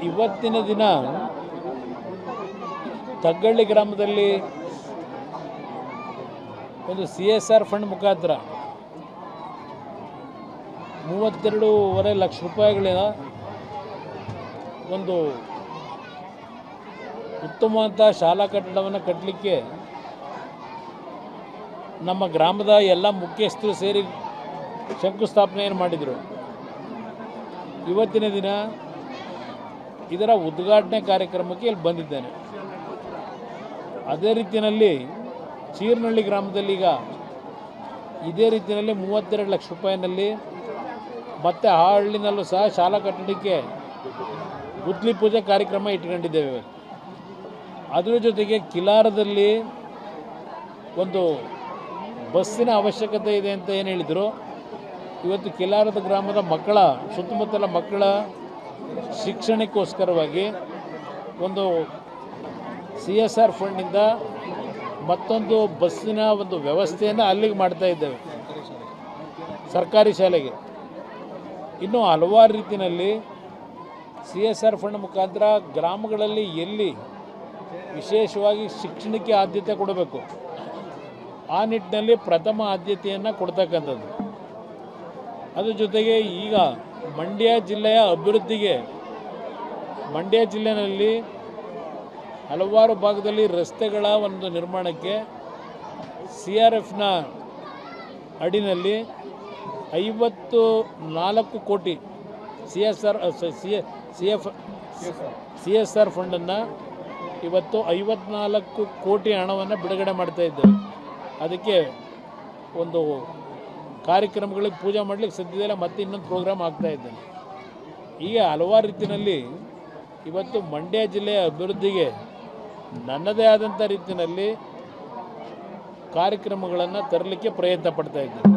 ಇವತ್ತಿನ ದಿನ ತಗ್ಗಳ್ಳಿ ಗ್ರಾಮದಲ್ಲಿ ಒಂದು CSR ಫಂಡ್ ಮುಖಾಂತರ 32.5 ಲಕ್ಷ ರೂಪಾಯಿಗಳಿಂದ ಒಂದು ಉತ್ತಮವಾದ ಶಾಲಾ ಕಟ್ಟಡವನ್ನು ಕಟ್ಟಲಿಕ್ಕೆ ನಮ್ಮ ಗ್ರಾಮದ ಎಲ್ಲ ಮುಖ್ಯಸ್ಥರು ಸೇರಿ ಶಂಕುಸ್ಥಾಪನೆಯನ್ನು ಮಾಡಿದರು. ಇವತ್ತಿನ ದಿನ ಇದರ ಉದ್ಘಾಟನೆ ಕಾರ್ಯಕ್ರಮಕ್ಕೆ ಇಲ್ಲಿ ಬಂದಿದ್ದೇನೆ. ಅದೇ ರೀತಿಯಲ್ಲಿ ಚೀರ್ನಹಳ್ಳಿ ಗ್ರಾಮದಲ್ಲಿ ಈಗ ಇದೇ ರೀತಿಯಲ್ಲಿ 32 ಲಕ್ಷ ರೂಪಾಯಿನಲ್ಲಿ ಮತ್ತು ಆ ಹಳ್ಳಿನಲ್ಲೂ ಸಹ ಶಾಲಾ ಕಟ್ಟಡಕ್ಕೆ ಗುದ್ಲಿ ಪೂಜೆ ಕಾರ್ಯಕ್ರಮ ಇಟ್ಕೊಂಡಿದ್ದೇವೆ. ಅದರ ಜೊತೆಗೆ ಕಿಲಾರದಲ್ಲಿ ಒಂದು ಬಸ್ಸಿನ ಅವಶ್ಯಕತೆ ಇದೆ ಅಂತ ಏನು ಹೇಳಿದರು. ಇವತ್ತು ಕಿಲಾರದ ಗ್ರಾಮದ ಮಕ್ಕಳ ಸುತ್ತಮುತ್ತಲ ಮಕ್ಕಳ ಶಿಕ್ಷಣಕ್ಕೋಸ್ಕರವಾಗಿ ಒಂದು CSR ಫಂಡಿಂದ ಮತ್ತೊಂದು ಬಸ್ಸಿನ ಒಂದು ವ್ಯವಸ್ಥೆಯನ್ನು ಅಲ್ಲಿಗೆ ಮಾಡ್ತಾ ಇದ್ದೇವೆ, ಸರ್ಕಾರಿ ಶಾಲೆಗೆ. ಇನ್ನೂ ಹಲವಾರು ರೀತಿಯಲ್ಲಿ CSR ಫಂಡ್ ಮುಖಾಂತರ ಗ್ರಾಮಗಳಲ್ಲಿ ಎಲ್ಲಿ ವಿಶೇಷವಾಗಿ ಶಿಕ್ಷಣಕ್ಕೆ ಆದ್ಯತೆ ಕೊಡಬೇಕು ಆ ನಿಟ್ಟಿನಲ್ಲಿ ಪ್ರಥಮ ಆದ್ಯತೆಯನ್ನು ಕೊಡ್ತಕ್ಕಂಥದ್ದು. ಅದ್ರ ಜೊತೆಗೆ ಈಗ ಮಂಡ್ಯ ಜಿಲ್ಲೆಯ ಅಭಿವೃದ್ಧಿಗೆ ಮಂಡ್ಯ ಜಿಲ್ಲೆಯಲ್ಲಿ ಹಲವಾರು ಭಾಗದಲ್ಲಿ ರಸ್ತೆಗಳ ಒಂದು ನಿರ್ಮಾಣಕ್ಕೆ CRFನ ಅಡಿನಲ್ಲಿ 54 ಕೋಟಿ CSR ಫಂಡನ್ನು ಇವತ್ತು 54 ಕೋಟಿ ಹಣವನ್ನು ಬಿಡುಗಡೆ ಮಾಡ್ತಾ ಇದ್ದೇವೆ. ಅದಕ್ಕೆ ಒಂದು ಕಾರ್ಯಕ್ರಮಗಳಿಗೆ ಪೂಜೆ ಮಾಡಲಿಕ್ಕೆ ಸದ್ಯದಲ್ಲೇ ಮತ್ತೆ ಇನ್ನೊಂದು ಪ್ರೋಗ್ರಾಮ್ ಆಗ್ತಾ ಇದ್ದೇನೆ. ಹೀಗೆ ಹಲವಾರು ರೀತಿಯಲ್ಲಿ ಇವತ್ತು ಮಂಡ್ಯ ಜಿಲ್ಲೆಯ ಅಭಿವೃದ್ಧಿಗೆ ನನ್ನದೇ ಆದಂಥ ರೀತಿಯಲ್ಲಿ ಕಾರ್ಯಕ್ರಮಗಳನ್ನು ತರಲಿಕ್ಕೆ ಪ್ರಯತ್ನ ಪಡ್ತಾ ಇದ್ದೇನೆ.